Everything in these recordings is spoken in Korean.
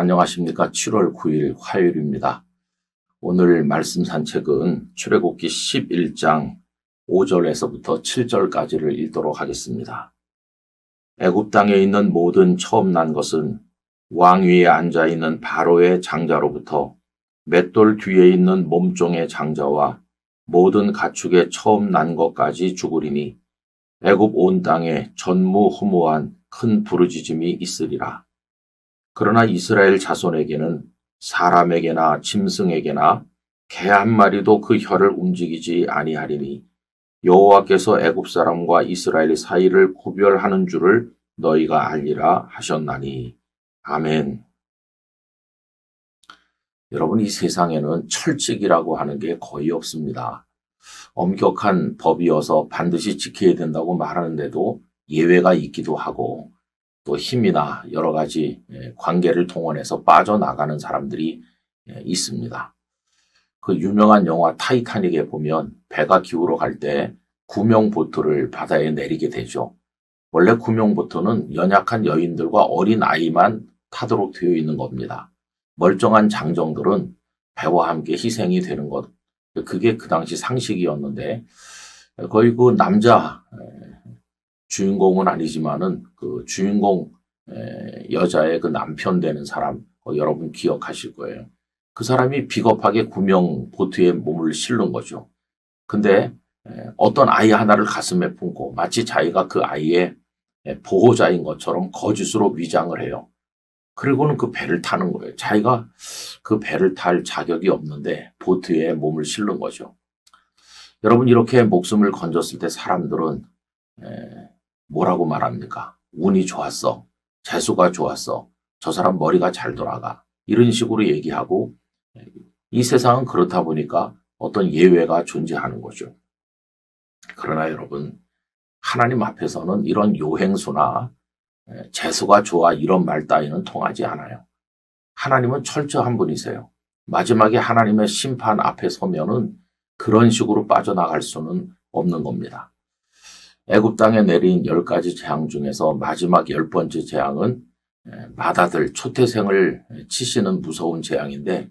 안녕하십니까. 7월 9일 화요일입니다. 오늘 말씀 산책은 출애굽기 11장 5절에서부터 7절까지를 읽도록 하겠습니다. 애굽 땅에 있는 모든 처음 난 것은 왕 위에 앉아있는 바로의 장자로부터 맷돌 뒤에 있는 몸종의 장자와 모든 가축의 처음 난 것까지 죽으리니 애굽 온 땅에 전무후무한 큰 부르짖음이 있으리라. 그러나 이스라엘 자손에게는 사람에게나 짐승에게나 개 한 마리도 그 혀를 움직이지 아니하리니 여호와께서 애굽 사람과 이스라엘 사이를 구별하는 줄을 너희가 알리라 하셨나니. 아멘. 여러분, 이 세상에는 철칙이라고 하는 게 거의 없습니다. 엄격한 법이어서 반드시 지켜야 된다고 말하는데도 예외가 있기도 하고 또 힘이나 여러 가지 관계를 동원해서 빠져나가는 사람들이 있습니다. 그 유명한 영화 타이타닉에 보면 배가 기울어 갈 때 구명보트를 바다에 내리게 되죠. 원래 구명보트는 연약한 여인들과 어린 아이만 타도록 되어 있는 겁니다. 멀쩡한 장정들은 배와 함께 희생이 되는 것, 그게 그 당시 상식이었는데 거의 그 남자 주인공은 아니지만은 그 주인공 여자의 그 남편 되는 사람 여러분 기억하실 거예요. 그 사람이 비겁하게 구명 보트에 몸을 실는 거죠. 근데 어떤 아이 하나를 가슴에 품고 마치 자기가 그 아이의 보호자인 것처럼 거짓으로 위장을 해요. 그리고는 그 배를 타는 거예요. 자기가 그 배를 탈 자격이 없는데 보트에 몸을 실는 거죠. 여러분, 이렇게 목숨을 건졌을 때 사람들은 뭐라고 말합니까? 운이 좋았어. 재수가 좋았어. 저 사람 머리가 잘 돌아가. 이런 식으로 얘기하고 이 세상은 그렇다 보니까 어떤 예외가 존재하는 거죠. 그러나 여러분, 하나님 앞에서는 이런 요행수나 재수가 좋아 이런 말 따위는 통하지 않아요. 하나님은 철저한 분이세요. 마지막에 하나님의 심판 앞에 서면은 그런 식으로 빠져나갈 수는 없는 겁니다. 애굽 땅에 내린 10가지 재앙 중에서 마지막 10번째 재앙은 맏아들 초태생을 치시는 무서운 재앙인데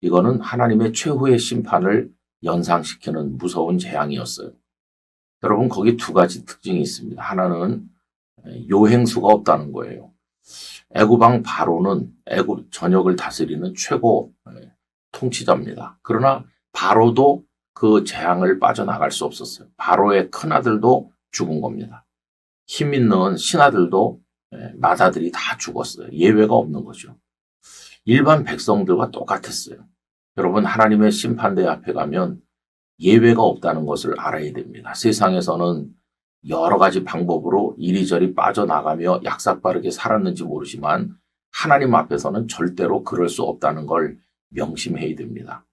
이거는 하나님의 최후의 심판을 연상시키는 무서운 재앙이었어요. 여러분, 거기 두 가지 특징이 있습니다. 하나는 요행수가 없다는 거예요. 애굽 왕 바로는 애굽 전역을 다스리는 최고 통치자입니다. 그러나 바로도 그 재앙을 빠져나갈 수 없었어요. 바로의 큰아들도 죽은 겁니다. 힘 있는 신하들도 맏아들이 다 죽었어요. 예외가 없는 거죠. 일반 백성들과 똑같았어요. 여러분, 하나님의 심판대 앞에 가면 예외가 없다는 것을 알아야 됩니다. 세상에서는 여러 가지 방법으로 이리저리 빠져나가며 약삭빠르게 살았는지 모르지만 하나님 앞에서는 절대로 그럴 수 없다는 걸 명심해야 됩니다.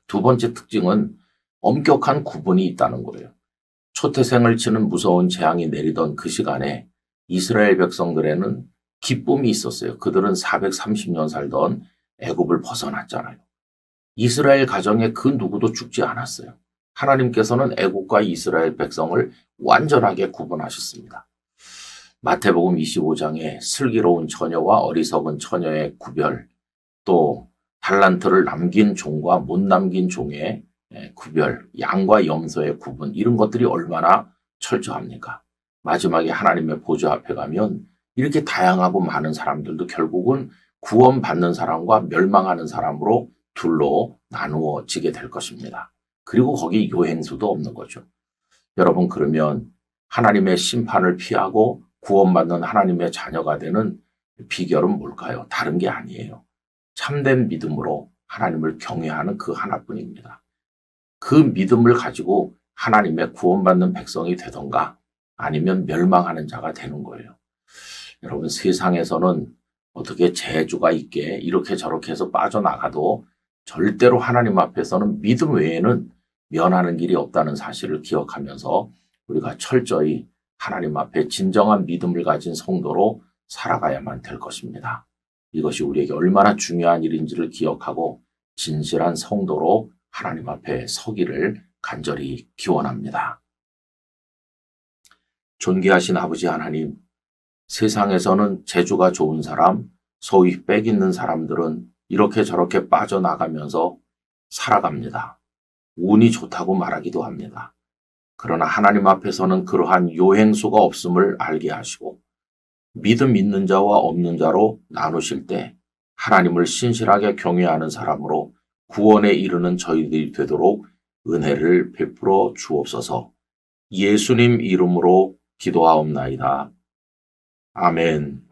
두 번째 특징은 엄격한 구분이 있다는 거예요. 초태생을 치는 무서운 재앙이 내리던 그 시간에 이스라엘 백성들에는 기쁨이 있었어요. 그들은 430년 살던 애굽을 벗어났잖아요. 이스라엘 가정에 그 누구도 죽지 않았어요. 하나님께서는 애굽과 이스라엘 백성을 완전하게 구분하셨습니다. 마태복음 25장에 슬기로운 처녀와 어리석은 처녀의 구별, 또 달란트를 남긴 종과 못 남긴 종의 구별, 양과 염소의 구분, 이런 것들이 얼마나 철저합니까? 마지막에 하나님의 보좌 앞에 가면 이렇게 다양하고 많은 사람들도 결국은 구원받는 사람과 멸망하는 사람으로 둘로 나누어지게 될 것입니다. 그리고 거기 요행수도 없는 거죠. 여러분, 그러면 하나님의 심판을 피하고 구원받는 하나님의 자녀가 되는 비결은 뭘까요? 다른 게 아니에요. 참된 믿음으로 하나님을 경외하는 그 하나뿐입니다. 그 믿음을 가지고 하나님의 구원받는 백성이 되던가 아니면 멸망하는 자가 되는 거예요. 여러분, 세상에서는 어떻게 재주가 있게 이렇게 저렇게 해서 빠져나가도 절대로 하나님 앞에서는 믿음 외에는 면하는 길이 없다는 사실을 기억하면서 우리가 철저히 하나님 앞에 진정한 믿음을 가진 성도로 살아가야만 될 것입니다. 이것이 우리에게 얼마나 중요한 일인지를 기억하고 진실한 성도로 하나님 앞에 서기를 간절히 기원합니다. 존귀하신 아버지 하나님, 세상에서는 재주가 좋은 사람, 소위 빽 있는 사람들은 이렇게 저렇게 빠져나가면서 살아갑니다. 운이 좋다고 말하기도 합니다. 그러나 하나님 앞에서는 그러한 요행수가 없음을 알게 하시고 믿음 있는 자와 없는 자로 나누실 때 하나님을 신실하게 경외하는 사람으로 구원에 이르는 저희들이 되도록 은혜를 베풀어 주옵소서. 예수님 이름으로 기도하옵나이다. 아멘.